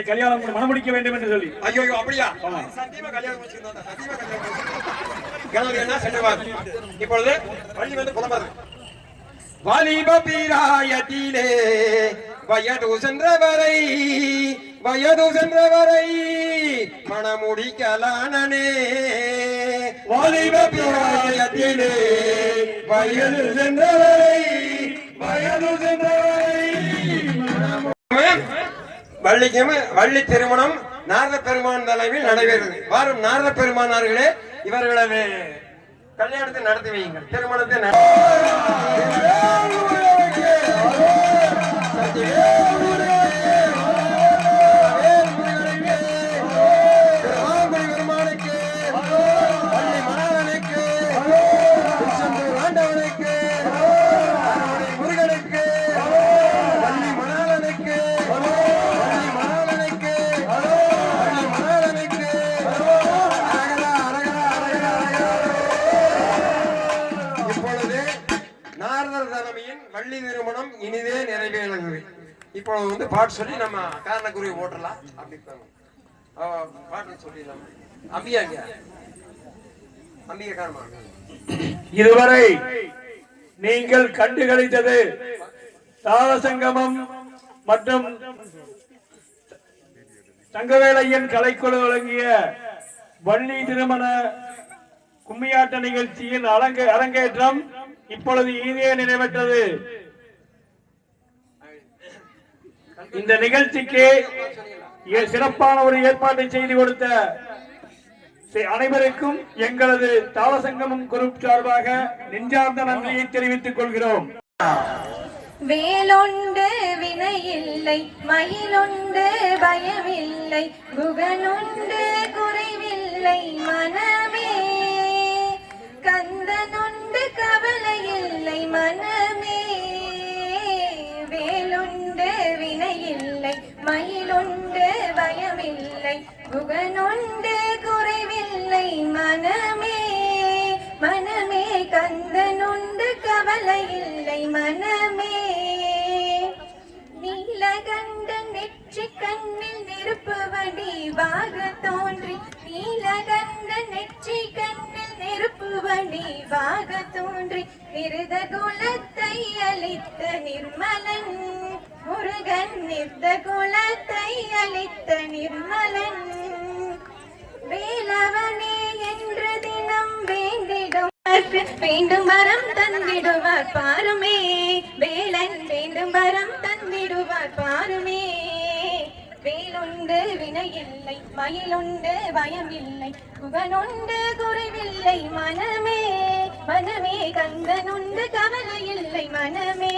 கல்யாணம் மனமுடிக்க வேண்டும் என்று சொல்லி ஐயோ அப்படியா இப்பொழுது வழி வந்து புலம்பது வாலிப பிராயத்திலே வயது சென்றவரை மனமுடிக்கலானே வாலிப பிராயத்திலே வயது சென்றவரை வள்ளி திருமணம் நாரத பெருமான் தலைமையில் நடைபெறுகிறது. வாரும் நாரத பெருமானார்களே இவர்களது கல்யாணத்தை நடத்தி வையுங்கள். திருமணத்தை வள்ளி திருமணம் இனிதே நிறைவேறுகிறது. இப்பொழுது வந்து பாட்டு சொல்லி நம்ம காரணக்குரிய ஓட்டலாம். அப்படி பாட்டு சொல்லிடலாம். அம்பிகா காரணமா இதுவரை நீங்கள் கண்டுகளித்தது தாளசங்கமம் மற்றும் தங்கவேலையின் கலைக்குழு வழங்கிய வள்ளி திருமண கும்மியாட்ட நிகழ்ச்சியின் அரங்கேற்றம் இப்பொழுது இனிதே நிறைவேற்றது. இந்த நிகழ்ச்சிக்கு சிறப்பான ஒரு ஏற்பாட்டை செய்து கொடுத்த அனைவருக்கும் எங்களது தாளசங்கமம் குரூப் சார்பாக நெஞ்சார்ந்த நன்றியை தெரிவித்துக் கொள்கிறோம். வேலொண்டு வினையில்லை, மயிலுண்டு பயமில்லை, குகனுண்டு குறைவில்லை மனமே, கந்தனுண்டு கவலையில்லை மனமே. வேலுண்டு வினையில்லை, மயிலுண்டு பயமில்லை, குகனுண்டு குறைவில்லை மனமே, மனமே, கந்தனுண்டு கவலையில்லை மனமே. நீலகண்ட நெற்றி கண்ணில் நெருப்பு வடிவாக தோன்றி, நீலகண்ட நெற்றி கண்ணில் நெருப்பு வடிவாக தோன்றி, நிருத குலத்தை அளித்த நிர்மலன் முருகன், நிருத குலத்தை அளித்த நிர்மலன். வேலவனே என்று தினம் வேண்டிடும் வேண்டும் வரம் தந்திடுவார் பாருமே, வேலன் வேண்டும் வரம் தந்திடுவார் பாருமே. வேலுண்டு வினையில்லை, மயிலுண்டு பயமில்லை, குகனுண்டு குறைவில்லை மனமே, மனமே, கந்தனுண்டு கவலையில்லை மனமே.